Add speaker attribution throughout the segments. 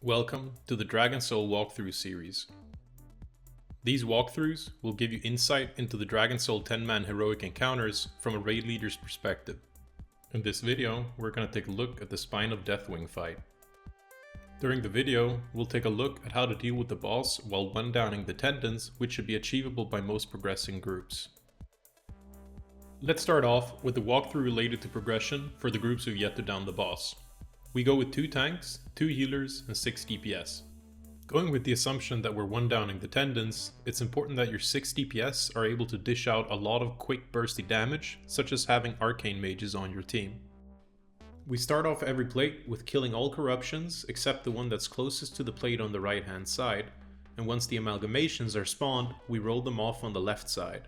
Speaker 1: Welcome to the Dragon Soul walkthrough series. These walkthroughs will give you insight into the Dragon Soul 10-man heroic encounters from a raid leader's perspective. In this video, we're going to take a look at the Spine of Deathwing fight. During the video, we'll take a look at how to deal with the boss while one-downing the tendons, which should be achievable by most progressing groups. Let's start off with the walkthrough related to progression for the groups who've yet to down the boss. We go with 2 tanks, 2 healers, and 6 DPS. Going with the assumption that we're one-downing the tendons, it's important that your 6 DPS are able to dish out a lot of quick bursty damage, such as having arcane mages on your team. We start off every plate with killing all corruptions except the one that's closest to the plate on the right hand side, and once the amalgamations are spawned, we roll them off on the left side.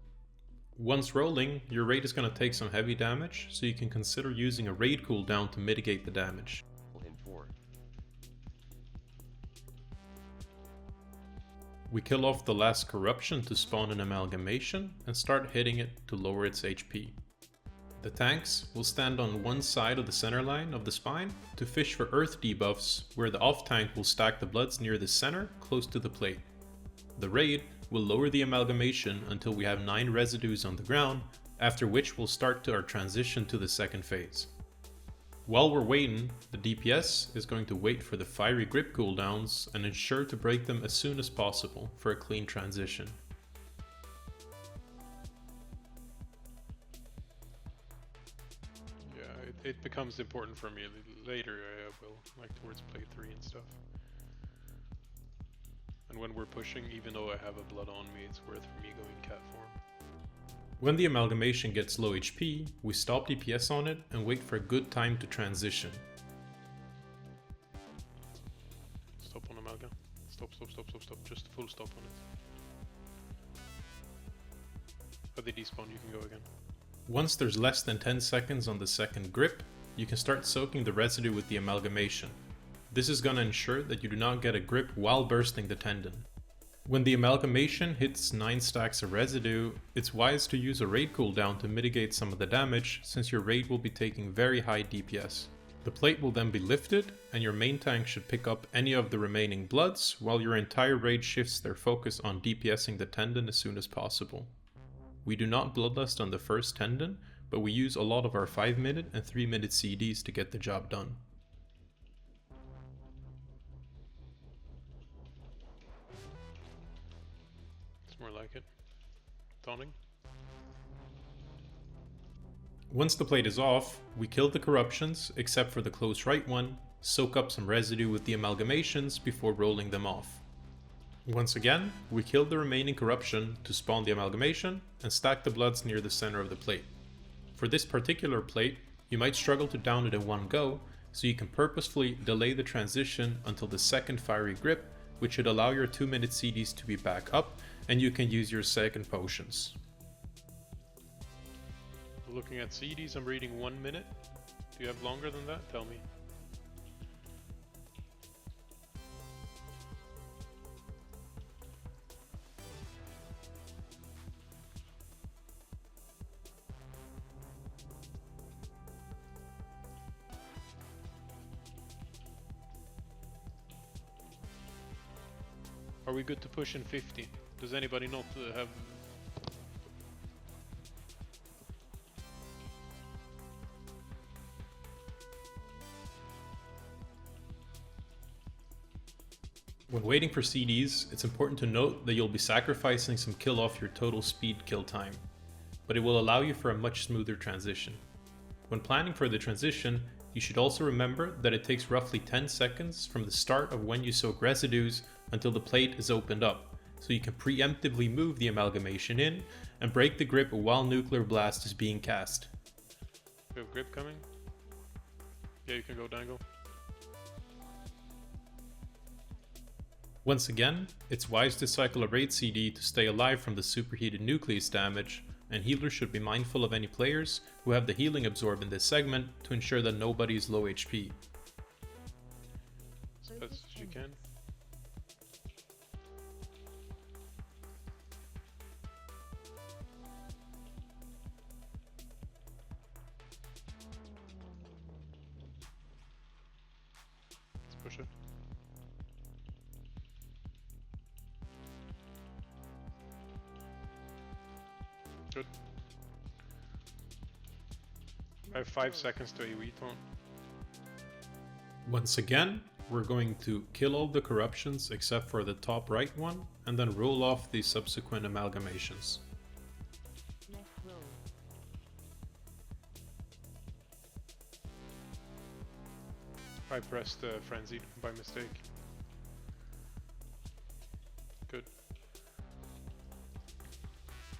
Speaker 1: Once rolling, your raid is going to take some heavy damage, so you can consider using a raid cooldown to mitigate the damage. We kill off the last corruption to spawn an amalgamation and start hitting it to lower its HP. The tanks will stand on one side of the center line of the spine to fish for earth debuffs, where the off tank will stack the bloods near the center close to the plate. The raid will lower the amalgamation until we have 9 residues on the ground, after which we'll start our transition to the second phase. While we're waiting, the DPS is going to wait for the fiery grip cooldowns and ensure to break them as soon as possible for a clean transition.
Speaker 2: Yeah, it becomes important for me later, I will, like towards play 3 and stuff. And when we're pushing, even though I have a blood on me, it's worth for me going cat form.
Speaker 1: When the amalgamation gets low HP, we stop DPS on it and wait for a good time to transition.
Speaker 2: Stop on amalgam. Stop. Just full stop on it. But they despawn, you can go again.
Speaker 1: Once there's less than 10 seconds on the second grip, you can start soaking the residue with the amalgamation. This is going to ensure that you do not get a grip while bursting the tendon. When the amalgamation hits 9 stacks of residue, it's wise to use a raid cooldown to mitigate some of the damage, since your raid will be taking very high DPS. The plate will then be lifted, and your main tank should pick up any of the remaining bloods, while your entire raid shifts their focus on DPSing the tendon as soon as possible. We do not bloodlust on the first tendon, but we use a lot of our 5-minute and 3-minute CDs to get the job done.
Speaker 2: More like it. Taunting.
Speaker 1: Once the plate is off, we kill the corruptions except for the close right one, soak up some residue with the amalgamations before rolling them off. Once again, we kill the remaining corruption to spawn the amalgamation and stack the bloods near the center of the plate. For this particular plate, you might struggle to down it in one go, so you can purposefully delay the transition until the second fiery grip, which should allow your 2-minute CDs to be back up, and you can use your second potions.
Speaker 2: Looking at CDs, I'm reading 1 minute. Do you have longer than that? Tell me. Are we good to push in 50? Does anybody not have...
Speaker 1: When waiting for CDs, it's important to note that you'll be sacrificing some kill off your total speed kill time, but it will allow you for a much smoother transition. When planning for the transition, you should also remember that it takes roughly 10 seconds from the start of when you soak residues until the plate is opened up, so you can preemptively move the amalgamation in and break the grip while Nuclear Blast is being cast.
Speaker 2: We have grip coming? Yeah, you can go dangle.
Speaker 1: Once again, it's wise to cycle a raid CD to stay alive from the superheated nucleus damage, and healers should be mindful of any players who have the healing absorb in this segment to ensure that nobody is low HP.
Speaker 2: As best as you can. push it. Good. I have 5 seconds to AoE taunt.
Speaker 1: Once again, we're going to kill all the corruptions except for the top right one, and then roll off the subsequent amalgamations.
Speaker 2: I pressed Frenzied by mistake. Good.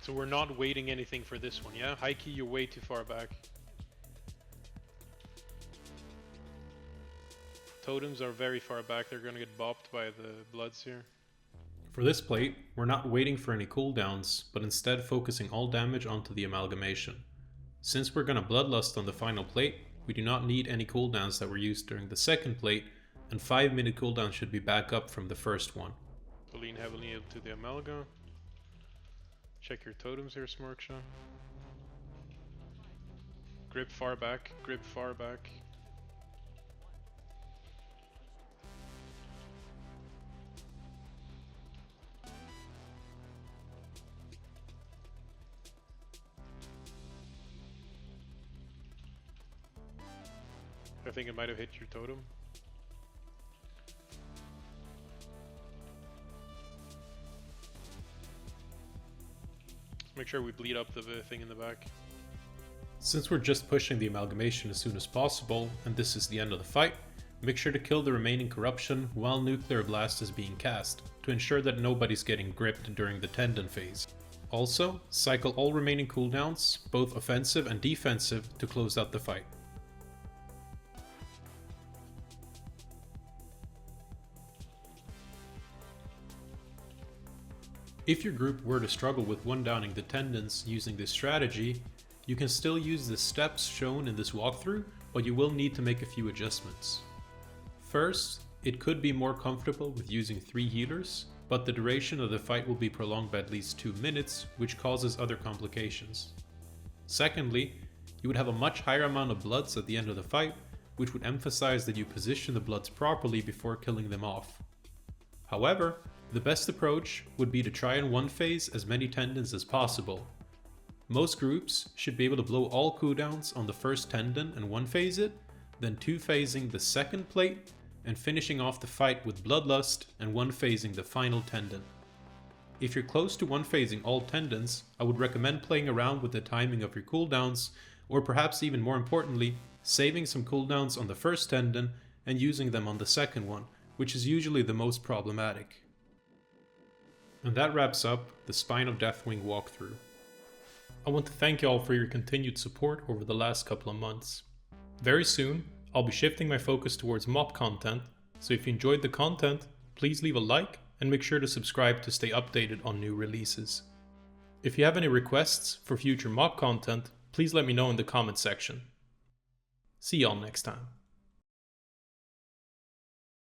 Speaker 2: So we're not waiting anything for this one, yeah? High key, you're way too far back. Totems are very far back, they're gonna get bopped by the bloods here.
Speaker 1: For this plate, we're not waiting for any cooldowns, but instead focusing all damage onto the amalgamation. Since we're gonna bloodlust on the final plate, we do not need any cooldowns that were used during the second plate, and 5-minute cooldown should be back up from the first one.
Speaker 2: So lean heavily into the amalga. Check your totems here, Smirksha. Grip far back, grip far back. I think it might have hit your totem. Let's make sure we bleed up the thing in the back.
Speaker 1: Since we're just pushing the amalgamation as soon as possible, and this is the end of the fight, make sure to kill the remaining corruption while Nuclear Blast is being cast, to ensure that nobody's getting gripped during the tendon phase. Also, cycle all remaining cooldowns, both offensive and defensive, to close out the fight. If your group were to struggle with one-downing the tendons using this strategy, you can still use the steps shown in this walkthrough, but you will need to make a few adjustments. First, it could be more comfortable with using 3 healers, but the duration of the fight will be prolonged by at least 2 minutes, which causes other complications. Secondly, you would have a much higher amount of bloods at the end of the fight, which would emphasize that you position the bloods properly before killing them off. However, the best approach would be to try and one-phase as many tendons as possible. Most groups should be able to blow all cooldowns on the first tendon and one-phase it, then two-phasing the second plate, and finishing off the fight with Bloodlust and one-phasing the final tendon. If you're close to one-phasing all tendons, I would recommend playing around with the timing of your cooldowns, or perhaps even more importantly, saving some cooldowns on the first tendon and using them on the second one, which is usually the most problematic. And that wraps up the Spine of Deathwing walkthrough. I want to thank you all for your continued support over the last couple of months. Very soon, I'll be shifting my focus towards mob content, so if you enjoyed the content, please leave a like and make sure to subscribe to stay updated on new releases. If you have any requests for future mob content, please let me know in the comment section. See y'all next time.